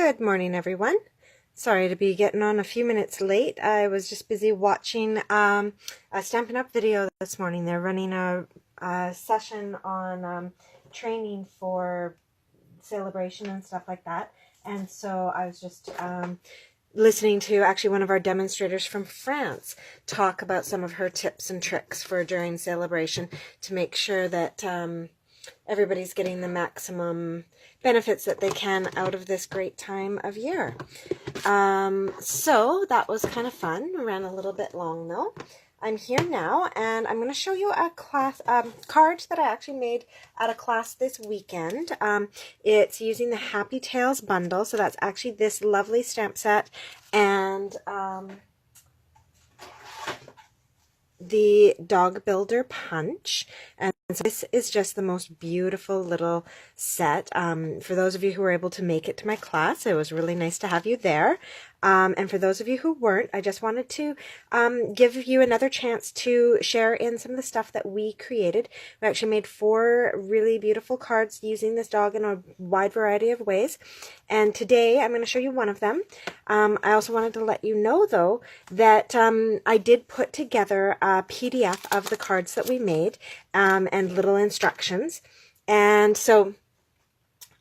Good morning, everyone. Sorry to be getting on a few minutes late. I was just busy watching a Stampin' Up! Video this morning. They're running a session on training for celebration and stuff like that. And so I was just listening to actually one of our demonstrators from France talk about some of her tips and tricks for during celebration to make sure that everybody's getting the maximum benefits that they can out of this great time of year. So that was kind of fun. Ran a little bit long though. I'm here now and I'm going to show you a class card that I actually made at a class this weekend. It's using the Happy Tales bundle, so that's actually this lovely stamp set and the Dog Builder Punch. And so this is just the most beautiful little set. For those of you who were able to make it to my class, it was really nice to have you there. And for those of you who weren't, I just wanted to give you another chance to share in some of the stuff that we created. We actually made 4 really beautiful cards using this dog in a wide variety of ways. And today I'm going to show you one of them. I also wanted to let you know, though, that I did put together a PDF of the cards that we made and little instructions. And so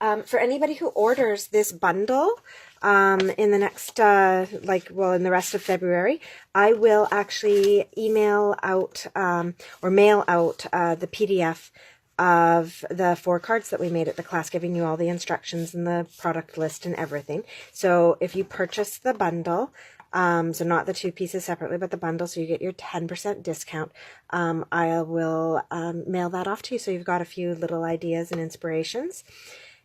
for anybody who orders this bundle in the next, in the rest of February, I will actually email out or mail out the PDF of the 4 cards that we made at the class, giving you all the instructions and the product list and everything. So if you purchase the bundle, so not the 2 pieces separately, but the bundle, so you get your 10% discount, I will mail that off to you so you've got a few little ideas and inspirations.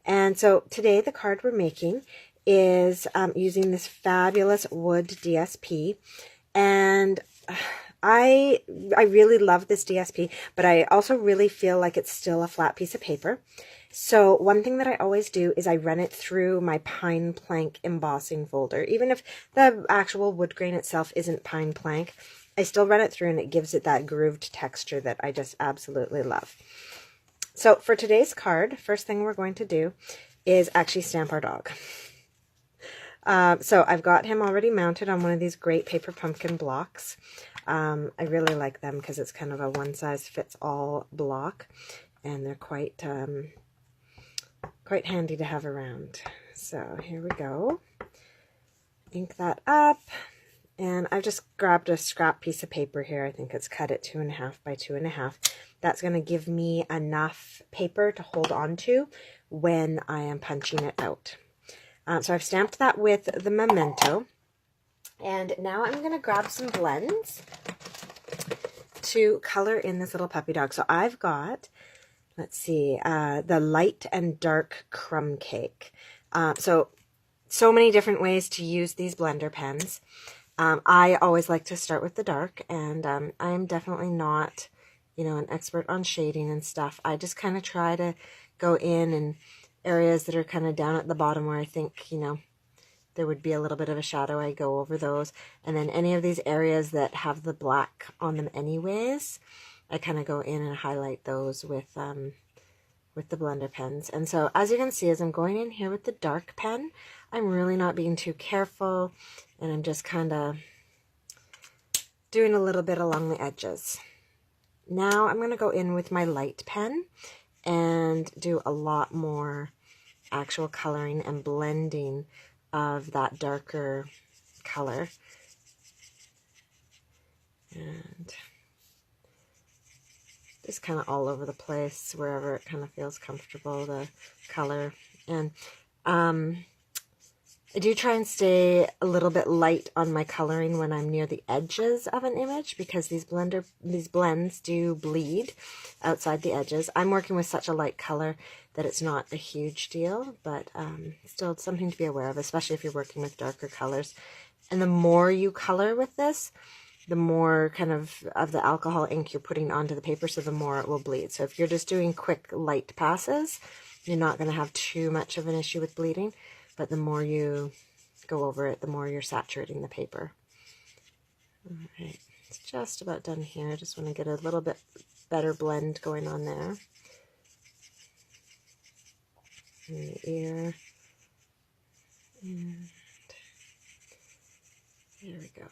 And so today the card we're making is using this fabulous wood DSP, and I really love this DSP, but I also really feel like it's still a flat piece of paper. So one thing that I always do is I run it through my pine plank embossing folder. Even if the actual wood grain itself isn't pine plank, I still run it through and it gives it that grooved texture that I just absolutely love. So for today's card, first thing we're going to do is actually stamp our dog. So I've got him already mounted on one of these great paper pumpkin blocks. I really like them because it's kind of a one-size-fits-all block, and they're quite handy to have around. So here we go. Ink that up, and I've just grabbed a scrap piece of paper here. I think it's cut at 2.5 by 2.5. That's going to give me enough paper to hold on to when I am punching it out. So I've stamped that with the memento. And now I'm going to grab some blends to color in this little puppy dog. So I've got, let's see, the light and dark crumb cake. So many different ways to use these blender pens. I always like to start with the dark, and I am definitely not, an expert on shading and stuff. I just kind of try to go in areas that are kind of down at the bottom where I think, there would be a little bit of a shadow. I go over those. And then any of these areas that have the black on them anyways, I kind of go in and highlight those with the blender pens. And so as you can see, as I'm going in here with the dark pen, I'm really not being too careful, and I'm just kind of doing a little bit along the edges. Now I'm going to go in with my light pen and do a lot more actual coloring and blending of that darker color. And just kind of all over the place, wherever it kind of feels comfortable, the color. And I do try and stay a little bit light on my coloring when I'm near the edges of an image, because these blends do bleed outside the edges. I'm working with such a light color that it's not a huge deal, but still something to be aware of, especially if you're working with darker colors. And the more you color with this, the more kind of the alcohol ink you're putting onto the paper, so the more it will bleed. So if you're just doing quick light passes, you're not going to have too much of an issue with bleeding. But the more you go over it, the more you're saturating the paper. All right, it's just about done here. I just want to get a little bit better blend going on there. In the ear. And go.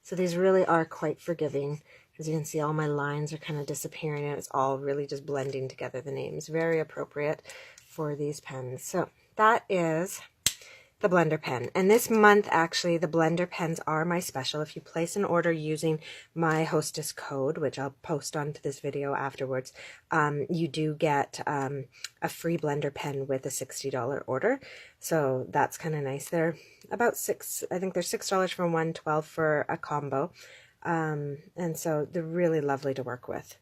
So these really are quite forgiving. As you can see, all my lines are kind of disappearing and it's all really just blending together, the names. Very appropriate for these pens. So that is the blender pen. And this month, actually, the blender pens are my special. If you place an order using my hostess code, which I'll post onto this video afterwards, you do get a free blender pen with a $60 order. So that's kind of nice. They're about I think they're $6 for one, $12 for a combo. And so they're really lovely to work with.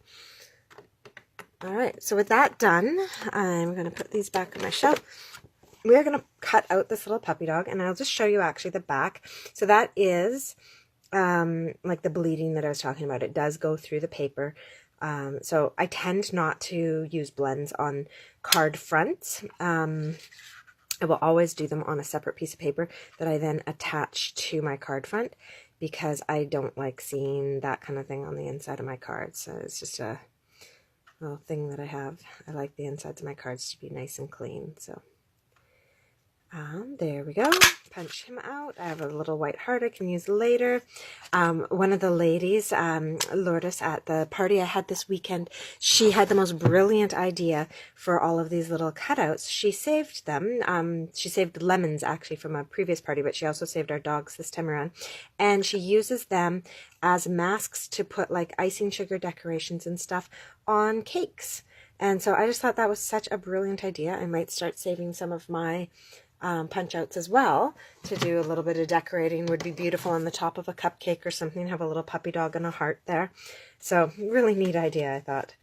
All right, so with that done, I'm going to put these back on my shelf. We're going to cut out this little puppy dog, and I'll just show you actually the back. So that is like the bleeding that I was talking about. It does go through the paper. So I tend not to use blends on card fronts. I will always do them on a separate piece of paper that I then attach to my card front, because I don't like seeing that kind of thing on the inside of my cards. So it's just a little thing that I have. I like the insides of my cards to be nice and clean. So there we go. Punch him out. I have a little white heart I can use later. One of the ladies, Lourdes, at the party I had this weekend, she had the most brilliant idea for all of these little cutouts. She saved them. She saved lemons, actually, from a previous party, but she also saved our dogs this time around. And she uses them as masks to put like icing sugar decorations and stuff on cakes. And so I just thought that was such a brilliant idea. I might start saving some of my punch outs as well to do a little bit of decorating. Would be beautiful on the top of a cupcake or something, have a little puppy dog and a heart there. So really neat idea, I thought.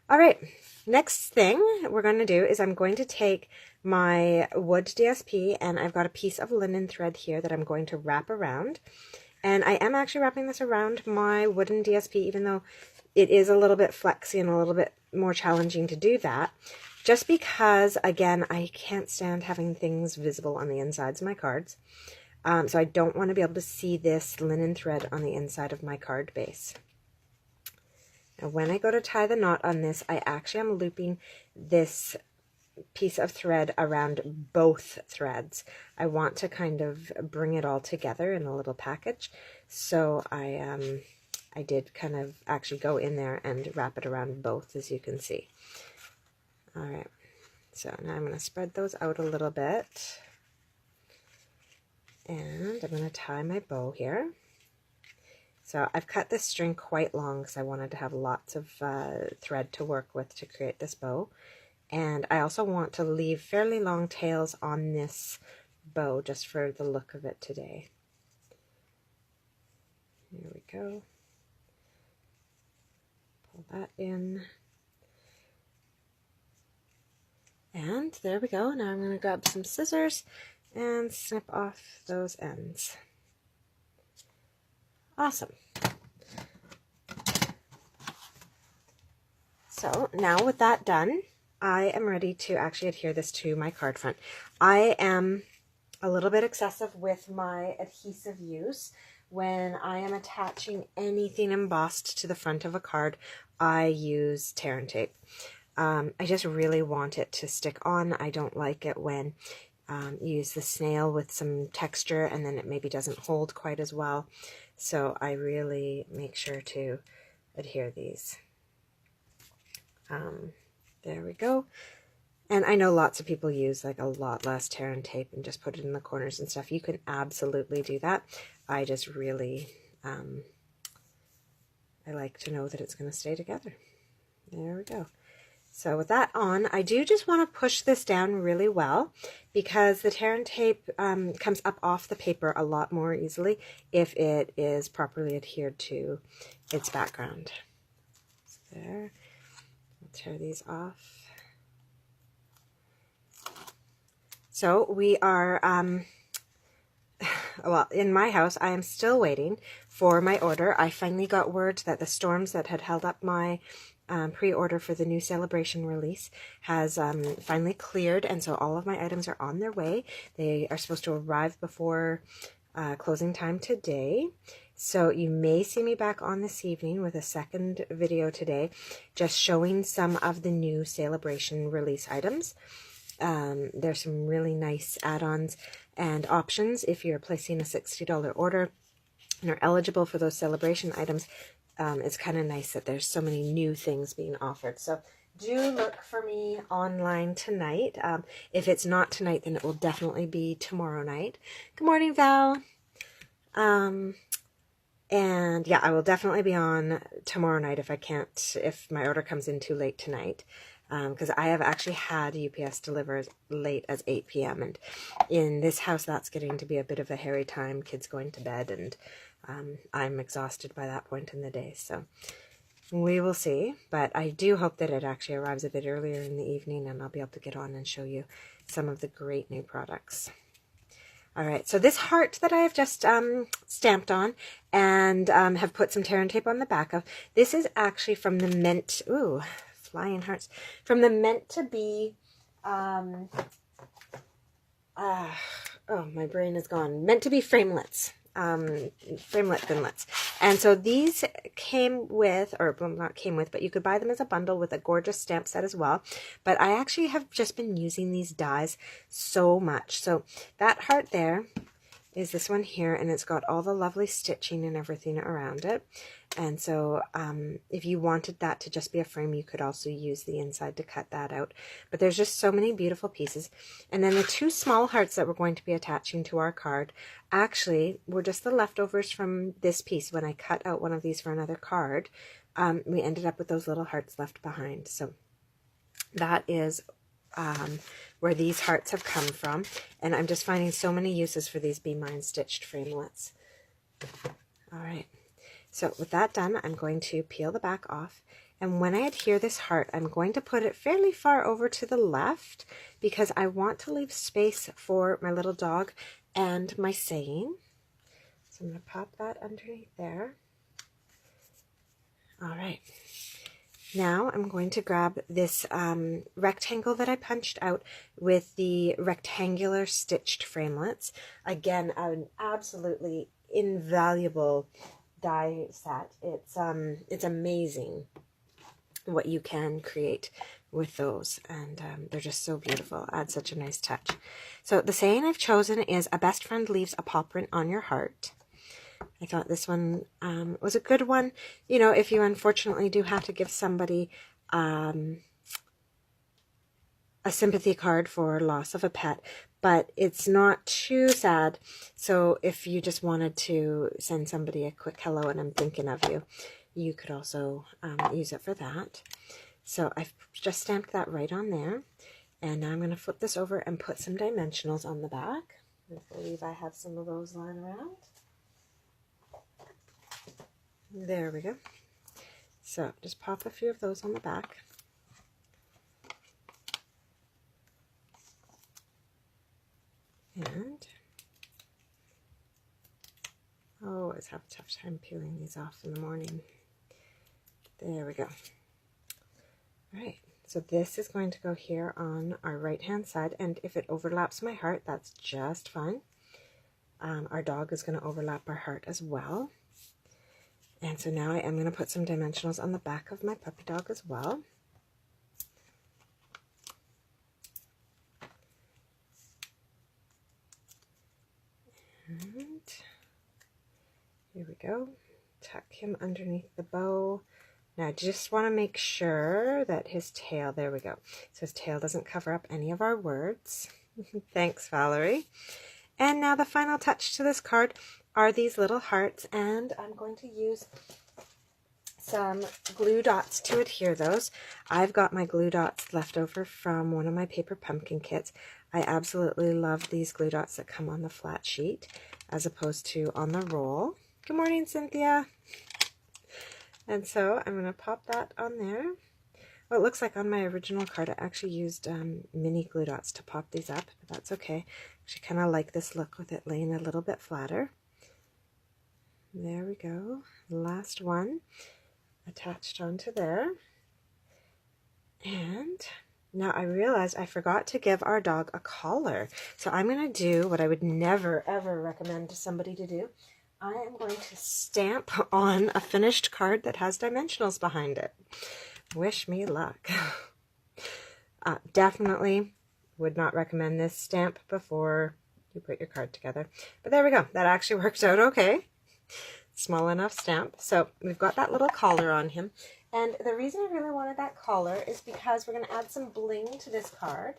All right, next thing we're going to do is I'm going to take my wood DSP, and I've got a piece of linen thread here that I'm going to wrap around. And I am actually wrapping this around my wooden DSP, even though it is a little bit flexy and a little bit more challenging to do that. Just because, again, I can't stand having things visible on the insides of my cards. So I don't want to be able to see this linen thread on the inside of my card base. Now, when I go to tie the knot on this, I actually am looping this piece of thread around both threads. I want to kind of bring it all together in a little package. So I did kind of actually go in there and wrap it around both, as you can see. All right, so now I'm going to spread those out a little bit, and I'm going to tie my bow here. So I've cut this string quite long because I wanted to have lots of thread to work with to create this bow. And I also want to leave fairly long tails on this bow just for the look of it today. Here we go. Pull that in. And there we go. Now I'm going to grab some scissors and snip off those ends. Awesome. So now with that done, I am ready to actually adhere this to my card front. I am a little bit excessive with my adhesive use. When I am attaching anything embossed to the front of a card, I use tear and tape. I just really want it to stick on. I don't like it when you use the snail with some texture and then it maybe doesn't hold quite as well. So I really make sure to adhere these. There we go. And I know lots of people use like a lot less tear and tape and just put it in the corners and stuff. You can absolutely do that. I just really, I like to know that it's going to stay together. There we go. So with that on, I do just want to push this down really well because the tear and tape comes up off the paper a lot more easily if it is properly adhered to its background. So there, I'll tear these off. So we are, well, in my house, I am still waiting for my order. I finally got word that the storms that had held up my pre-order for the new celebration release has finally cleared, and so all of my items are on their way. They are supposed to arrive before closing time today. So you may see me back on this evening with a second video today, just showing some of the new celebration release items. There's some really nice add-ons and options if you're placing a $60 order and are eligible for those celebration items. It's kind of nice that there's so many new things being offered. So do look for me online tonight. If it's not tonight, then it will definitely be tomorrow night. Good morning, Val. And yeah, I will definitely be on tomorrow night if my order comes in too late tonight. Because I have actually had UPS deliver as late as 8 p.m. And in this house, that's getting to be a bit of a hairy time. Kids going to bed, and I'm exhausted by that point in the day. So we will see. But I do hope that it actually arrives a bit earlier in the evening, and I'll be able to get on and show you some of the great new products. All right, so this heart that I have just stamped on and have put some tear and tape on the back of, this is actually from the flying hearts, from the Meant to Be, oh, my brain is gone, Meant to Be framelits, framelit thinlits. And so these came with, or well, not came with, but you could buy them as a bundle with a gorgeous stamp set as well. But I actually have just been using these dies so much. So that heart there is this one here, and it's got all the lovely stitching and everything around it. And so if you wanted that to just be a frame, you could also use the inside to cut that out. But there's just so many beautiful pieces. And then the two small hearts that we're going to be attaching to our card actually were just the leftovers from this piece. When I cut out one of these for another card, we ended up with those little hearts left behind. So that is where these hearts have come from, and I'm just finding so many uses for these Be Mine stitched framelits. All right, so with that done, I'm going to peel the back off, and when I adhere this heart, I'm going to put it fairly far over to the left because I want to leave space for my little dog and my saying. So I'm going to pop that underneath there. All right. Now I'm going to grab this rectangle that I punched out with the rectangular stitched framelits. Again, an absolutely invaluable die set. It's amazing what you can create with those, and they're just so beautiful. Add such a nice touch. So the saying I've chosen is, "A best friend leaves a paw print on your heart." I thought this one was a good one. You know, if you unfortunately do have to give somebody a sympathy card for loss of a pet, but it's not too sad. So if you just wanted to send somebody a quick hello and I'm thinking of you, you could also use it for that. So I've just stamped that right on there. And now I'm going to flip this over and put some dimensionals on the back. I believe I have some of those lying around. There we go. So just pop a few of those on the back. And I always have a tough time peeling these off in the morning. There we go. All right, so this is going to go here on our right hand side, and if it overlaps my heart, that's just fine. Our dog is going to overlap our heart as well. And so now I am going to put some dimensionals on the back of my puppy dog as well. And here we go. Tuck him underneath the bow. Now I just want to make sure that his tail, there we go. So his tail doesn't cover up any of our words. Thanks, Valerie. And now the final touch to this card are these little hearts, and I'm going to use some glue dots to adhere those. I've got my glue dots left over from one of my paper pumpkin kits. I absolutely love these glue dots that come on the flat sheet as opposed to on the roll. Good morning, Cynthia. And so I'm going to pop that on there. Well, it looks like on my original card I actually used mini glue dots to pop these up, but that's okay. I actually kind of like this look with it laying a little bit flatter. There we go. Last one attached onto there. And now I realized I forgot to give our dog a collar. So I'm going to do what I would never, ever recommend to somebody to do. I am going to stamp on a finished card that has dimensionals behind it. Wish me luck. Definitely would not recommend this stamp before you put your card together. But there we go. That actually works out okay. Small enough stamp. So we've got that little collar on him. And the reason I really wanted that collar is because we're going to add some bling to this card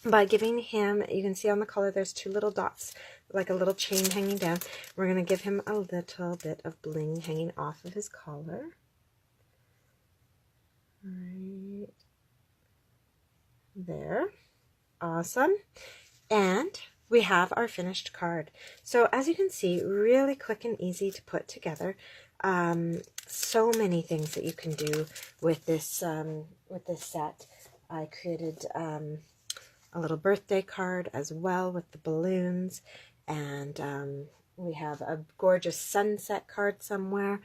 by giving him, you can see on the collar there's two little dots, like a little chain hanging down. We're going to give him a little bit of bling hanging off of his collar. Right there. Awesome. And we have our finished card. So as you can see, really quick and easy to put together. So many things that you can do with this set. I created a little birthday card as well with the balloons, and we have a gorgeous sunset card somewhere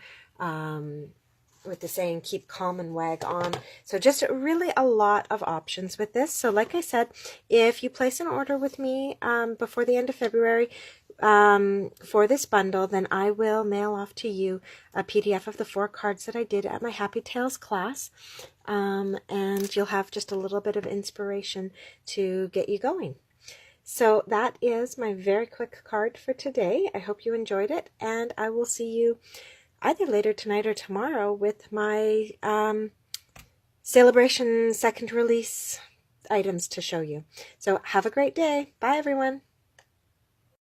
with the saying keep calm and wag on. So just really a lot of options with this. So like I said, if you place an order with me before the end of February for this bundle, then I will mail off to you a PDF of the 4 cards that I did at my Happy Tales class, and you'll have just a little bit of inspiration to get you going. So that is my very quick card for today. I hope you enjoyed it, and I will see you either later tonight or tomorrow with my Celebration second release items to show you. So have a great day. Bye, everyone.